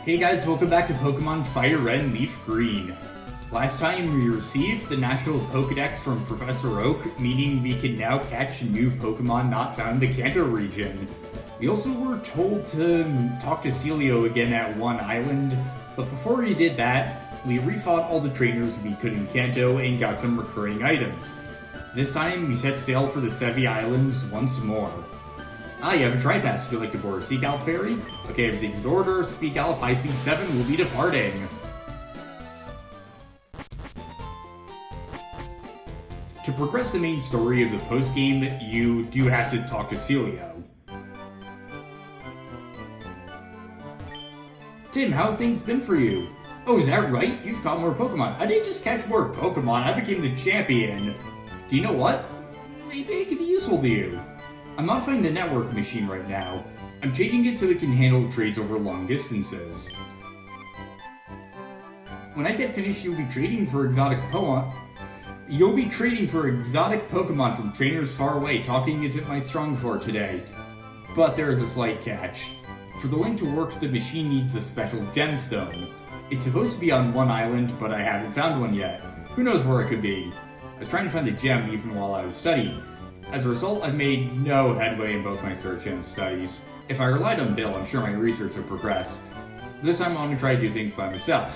Hey guys, welcome back to Pokemon FireRed and LeafGreen. Last time we received the National Pokedex from Professor Oak, meaning we can now catch new Pokemon not found in the Kanto region. We also were told to talk to Celio again at one island, but before we did that, we refought all the trainers we could in Kanto and got some recurring items. This time, we set sail for the Sevii Islands once more. Ah, you have a tri-pass. Would you like to board a Sea Gallop ferry? Okay, everything's in order. Speed Gallop, High Speed 7 will be departing. To progress the main story of the post-game, you do have to talk to Celio. Tim, how have things been for you? Oh, is that right? You've caught more Pokemon. I didn't just catch more Pokemon, I became the champion. Do you know what? Maybe it could be useful to you. I'm modifying the network machine right now. I'm changing it so it can handle trades over long distances. When I get finished, you'll be trading for exotic Pokemon from trainers far away. Talking isn't my strong forte today. But there is a slight catch. For the link to work, the machine needs a special gemstone. It's supposed to be on one island, but I haven't found one yet. Who knows where it could be? I was trying to find a gem even while I was studying. As a result, I've made no headway in both my search and studies. If I relied on Bill, I'm sure my research would progress. This time I want to try to do things by myself.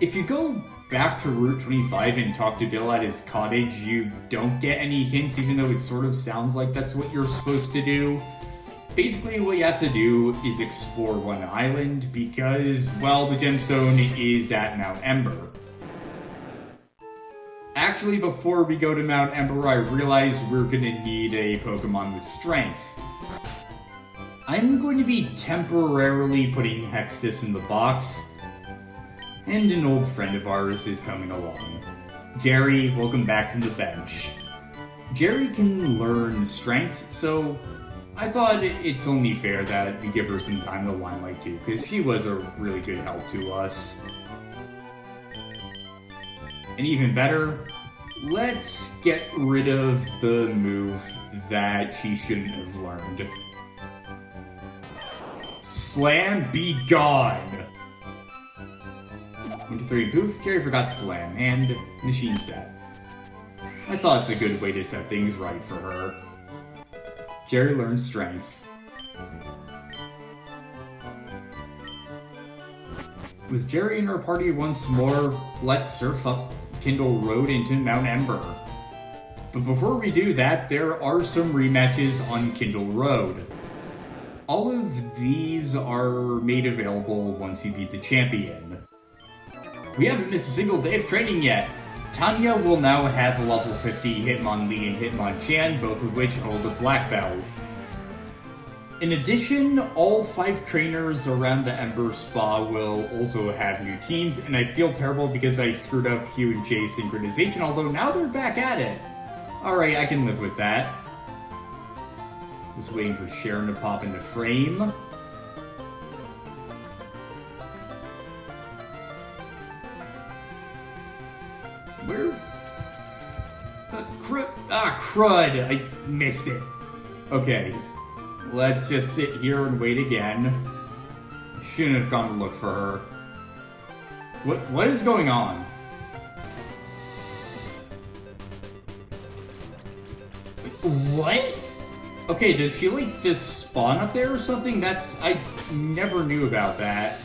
If you go back to Route 25 and talk to Bill at his cottage, you don't get any hints, even though it sort of sounds like that's what you're supposed to do. Basically, what you have to do is explore one island because, well, the gemstone is at Mount Ember. Actually, before we go to Mount Ember, I realize we're gonna need a Pokemon with strength. I'm going to be temporarily putting Hextus in the box, and an old friend of ours is coming along. Jerry, welcome back from the bench. Jerry can learn strength, so I thought it's only fair that we give her some time in the limelight too, because she was a really good help to us. And even better, let's get rid of the move that she shouldn't have learned. Slam, be gone! 1, 2, 3, poof. Jerry forgot Slam, and machine set. I thought it's a good way to set things right for her. Jerry learns strength. With Jerry in our party once more, let's surf up Kindle Road into Mount Ember. But before we do that, there are some rematches on Kindle Road. All of these are made available once you beat the champion. We haven't missed a single day of training yet. Tanya will now have level 50 Hitmonlee and Hitmonchan, both of which hold a black belt. In addition, all 5 trainers around the Ember Spa will also have new teams, and I feel terrible because I screwed up Hugh and Jay's synchronization, although now they're back at it. Alright, I can live with that. Just waiting for Sharon to pop into frame. Where? Crud! I missed it. Okay. Let's just sit here and wait again. Shouldn't have gone to look for her. What is going on? What? Okay, does she like just spawn up there or something? I never knew about that.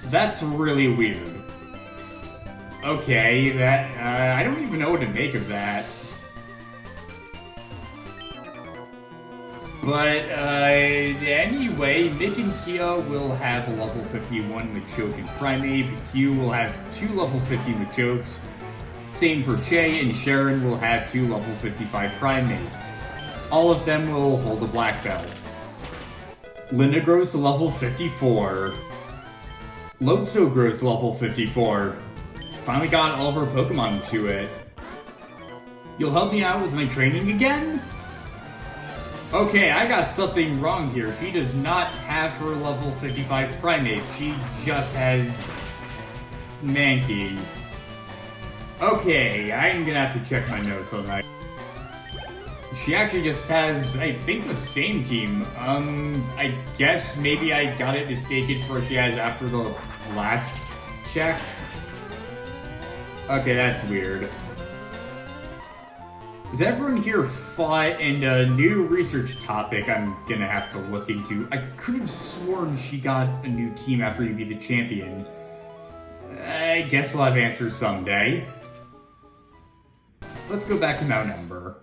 That's really weird. Okay, I don't even know what to make of that. But, anyway, Mick and Kia will have a level 51 Machoke and Primeape. Hugh will have 2 level 50 Machokes. Same for Shay, and Sharon will have 2 level 55 Primeapes. All of them will hold a black belt. Linda grows to level 54. Lotso grows to level 54. Finally got all of her Pokemon to it. You'll help me out with my training again? Okay, I got something wrong here. She does not have her level 55 Primeape. She just has Mankey. Okay, I'm gonna have to check my notes on that. She actually just has, I think, the same team. I guess maybe I got it mistaken for what she has after the last check. Okay, that's weird. With everyone here fought and a new research topic I'm gonna have to look into, I could have sworn she got a new team after you beat the champion. I guess we'll have answers someday. Let's go back to Mount Ember.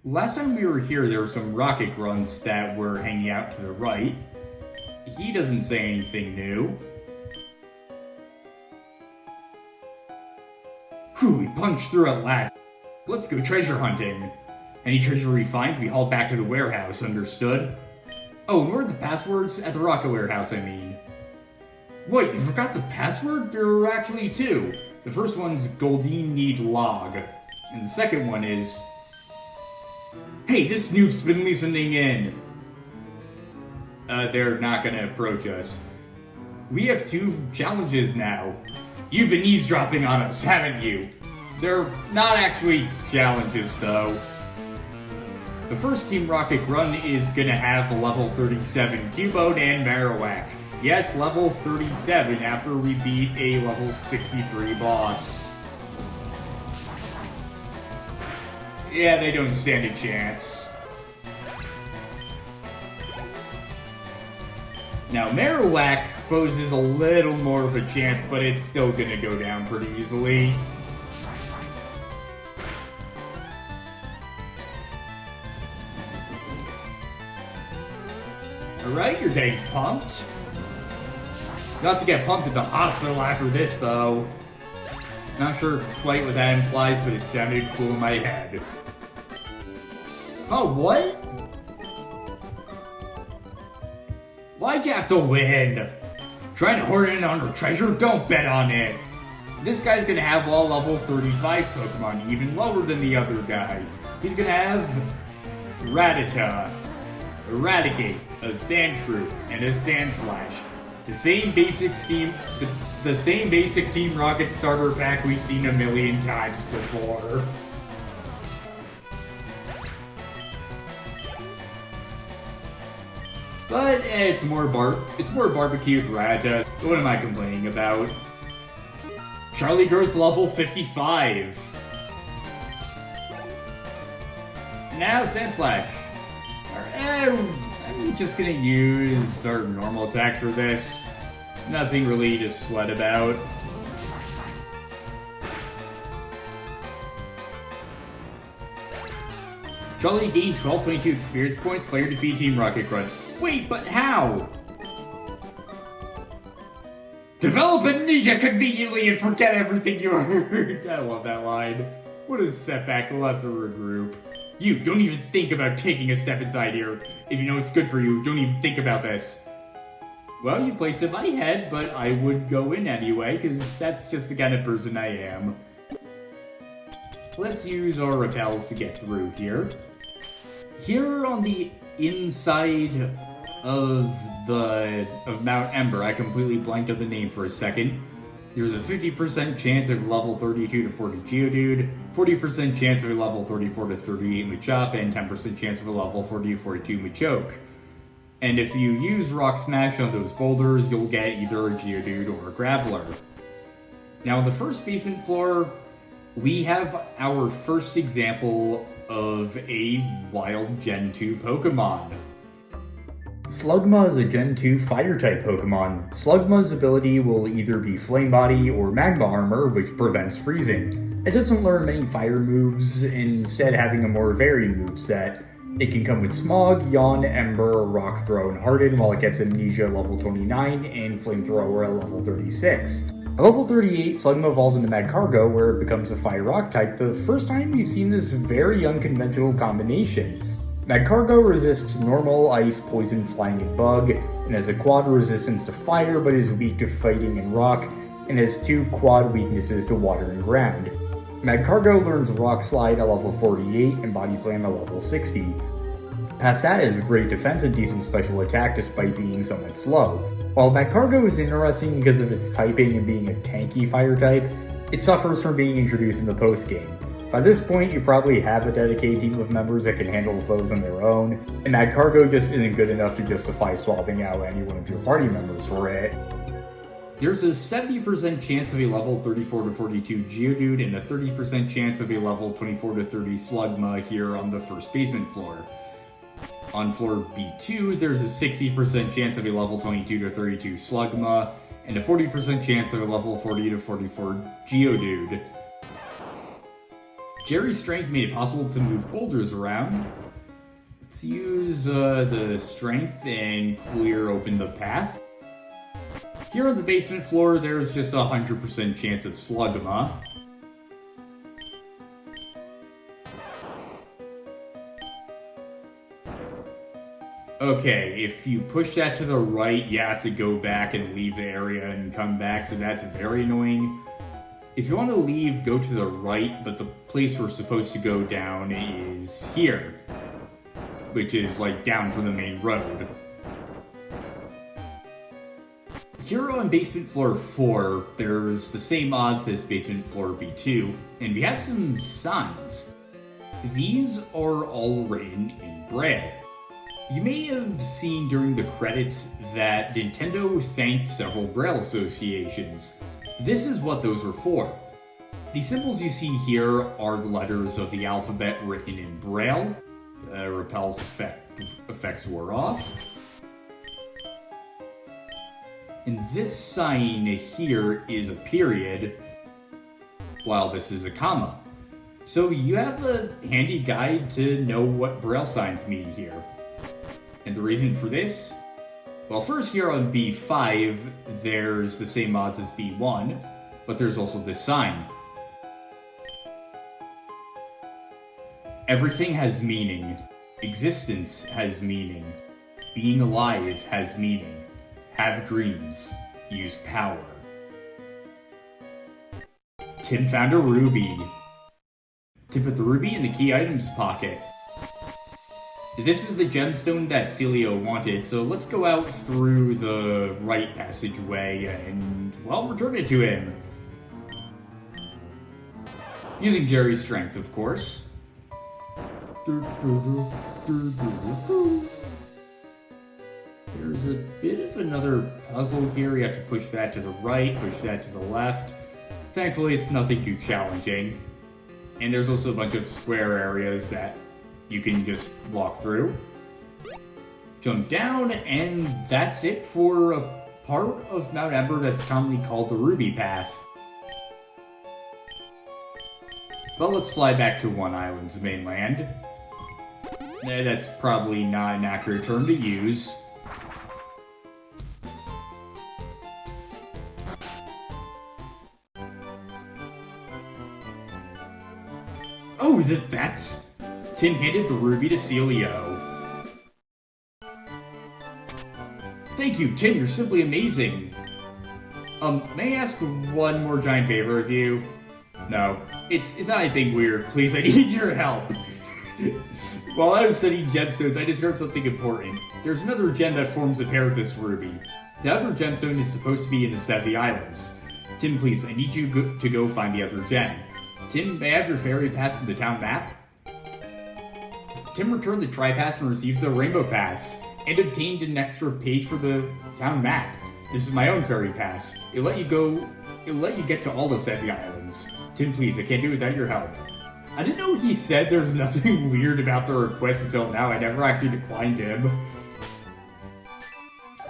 Last time we were here, there were some rocket grunts that were hanging out to the right. He doesn't say anything new. Whew, we punched through at last. Let's go treasure hunting. Any treasure we find, we haul back to the warehouse, understood? Oh, and what are the passwords? At the rocket warehouse, I mean. Wait, you forgot the password? There are actually two. The first one's Goldine Need Log. And the second one is... Hey, this snoop's been listening in. They're not gonna approach us. We have two challenges now. You've been eavesdropping on us, haven't you? They're not actually challenges, though. The first Team Rocket run is gonna have a level 37 Cubone and Marowak. Yes, level 37 after we beat a level 63 boss. Yeah, they don't stand a chance. Now, Marowak poses a little more of a chance, but it's still gonna go down pretty easily. Alright, you're getting pumped. Not to get pumped at the hospital after this, though. Not sure quite what that implies, but it sounded cool in my head. Oh, what? Why'd you have to win? Trying to hoard in on her treasure? Don't bet on it. This guy's gonna have all level 35 Pokemon, even lower than the other guy. He's gonna have Rattata, Eradicate, a Sandshrew, and a Sandslash. The same basic Team Rocket starter pack we've seen a million times before. But it's more barbecue with Rattata. What am I complaining about? Charlie grows level 55. Now Sandslash. I'm just gonna use our normal attacks for this. Nothing really to sweat about. Charlie gained 1222 experience points, player defeat Team Rocket Grunt. Wait, but how? Develop amnesia conveniently and forget everything you heard. I love that line. What a setback, we'll have to regroup. You, don't even think about taking a step inside here. If you know it's good for you, don't even think about this. Well, you placed it in my head, but I would go in anyway, because that's just the kind of person I am. Let's use our repels to get through here. Here on the inside of Mount Ember, I completely blanked on the name for a second. There's a 50% chance of level 32 to 40 Geodude, 40% chance of a level 34 to 38 Machop, and 10% chance of a level 40 to 42 Machoke. And if you use Rock Smash on those boulders, you'll get either a Geodude or a Graveler. Now on the first basement floor, we have our first example of a wild Gen 2 Pokemon. Slugma is a Gen 2 Fire-type Pokemon. Slugma's ability will either be Flame Body or Magma Armor, which prevents freezing. It doesn't learn many fire moves, instead having a more varied moveset. It can come with Smog, Yawn, Ember, Rock Throw, and Harden, while it gets Amnesia at level 29 and Flamethrower at level 36. At level 38, Slugma evolves into Magcargo, where it becomes a Fire-Rock type, the first time we've seen this very unconventional combination. Magcargo resists normal, ice, poison, flying, and bug, and has a quad resistance to fire but is weak to fighting and rock, and has two quad weaknesses to water and ground. Magcargo learns Rock Slide at level 48 and Body Slam at level 60. Past that is great defense and decent special attack despite being somewhat slow. While Magcargo is interesting because of its typing and being a tanky fire type, it suffers from being introduced in the post-game. By this point, you probably have a dedicated team of members that can handle foes on their own, and Magcargo just isn't good enough to justify swapping out any one of your party members for it. There's a 70% chance of a level 34 to 42 Geodude and a 30% chance of a level 24 to 30 Slugma here on the first basement floor. On floor B2, there's a 60% chance of a level 22 to 32 Slugma, and a 40% chance of a level 40 to 44 Geodude. Jerry's strength made it possible to move boulders around. Let's use the strength and clear open the path. Here on the basement floor, there's just a 100% chance of Slugma. Okay, if you push that to the right, you have to go back and leave the area and come back, so that's very annoying. If you want to leave, go to the right, but the place we're supposed to go down is here, which is like down from the main road. Here on basement floor 4, there's the same odds as basement floor B2, and we have some signs. These are all written in Braille. You may have seen during the credits that Nintendo thanked several Braille associations. This is what those are for. The symbols you see here are the letters of the alphabet written in Braille. Repel's effects wore off. And this sign here is a period, while this is a comma. So you have a handy guide to know what Braille signs mean here. And the reason for this? Well, first here on B5, there's the same odds as B1, but there's also this sign. Everything has meaning. Existence has meaning. Being alive has meaning. Have dreams. Use power. Tim found a ruby. Tim put the ruby in the key items pocket. This is the gemstone that Celio wanted, so let's go out through the right passageway and, well, return it to him. Using Jerry's strength, of course. There's a bit of another puzzle here. You have to push that to the right, push that to the left. Thankfully, it's nothing too challenging. And there's also a bunch of square areas that you can just walk through. Jump down, and that's it for a part of Mount Ember that's commonly called the Ruby Path. But let's fly back to One Island's mainland. That's probably not an accurate term to use. Oh, that's... Tim handed the ruby to Celio. Thank you, Tim, you're simply amazing. May I ask one more giant favor of you? No, it's not anything weird. Please, I need your help. While I was studying gemstones, I just heard something important. There's another gem that forms a pair with this ruby. The other gemstone is supposed to be in the Sevii Islands. Tim, please, I need you to go find the other gem. Tim, may I have your ferry pass to the town map? Tim returned the Tri-Pass and received the Rainbow Pass, and obtained an extra page for the town map. This is my own ferry pass. It'll let you get to all the Sevii Islands. Tim, please, I can't do it without your help. I didn't know he said there's nothing weird about the request until now. I never actually declined him.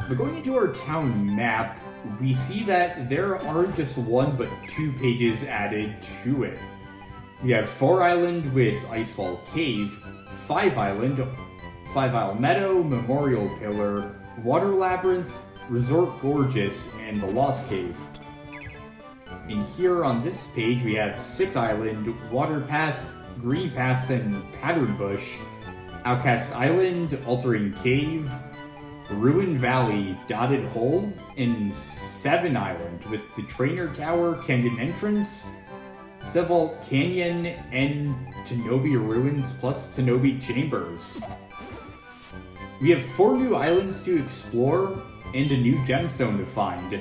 But going into our town map, we see that there aren't just one but 2 pages added to it. We have 4 Island with Icefall Cave, 5 Island, 5 Isle Meadow, Memorial Pillar, Water Labyrinth, Resort Gorgeous, and the Lost Cave. And here on this page we have 6 Island, Water Path, Green Path, and Pattern Bush, Outcast Island, Altering Cave, Ruin Valley, Dotted Hole, and 7 Island with the Trainer Tower, Canyon Entrance, Sevalt Canyon, and Tenobi Ruins plus Tenobi Chambers. We have 4 new islands to explore and a new gemstone to find.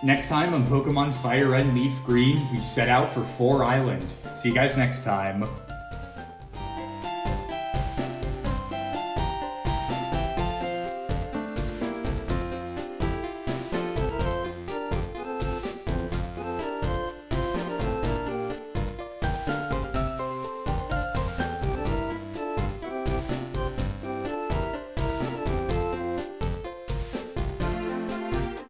Next time on Pokemon Fire Red and Leaf Green, we set out for 4 Island. See you guys next time.